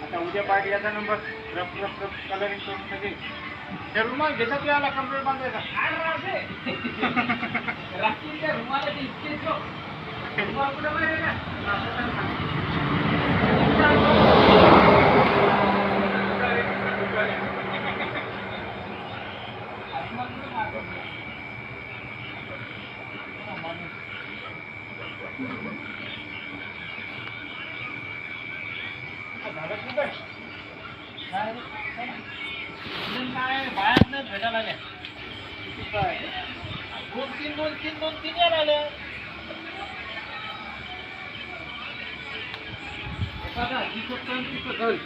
आता उद्या पार्टी याचा number rough rough rough colouring करून सगळे त्या रुमाल घेतात याला कंप्लेंट बांधायचा रात्रीच्या रुमाला ते इतकेच हो. रुमाल कुठं माहिती आहे काय बाहेर नाही भेटायला आल्या काय दोन तीन यायला आल्या एखादा तिथं तिथं घाल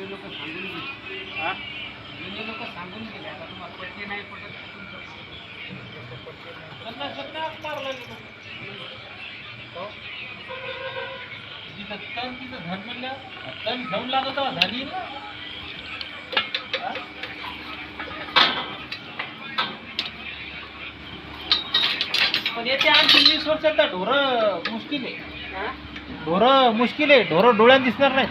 लोक सांगून गेले हा लोक सांगून गेले आता तुम्हाला पटते नाही पटत त्यांना मारला गेलो तिथं तण तिथं धन म्हणल्या तण घेऊन लागत झाली ना हा? पण येते आणखी 20 वर्षात ढोर मुश्किल आहे ढोर डोळ्यात दिसणार नाही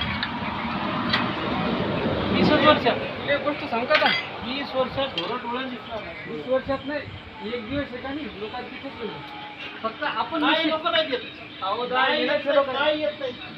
20 वर्षात एक गोष्ट सांगता का 20 वर्षात ढोर डोळ्यात दिसणार नाही 20 वर्षात नाही एक दिवस येता नाही लोकांना तिथेच फक्त आपण लोक नाही देत अहो नाही येत नाही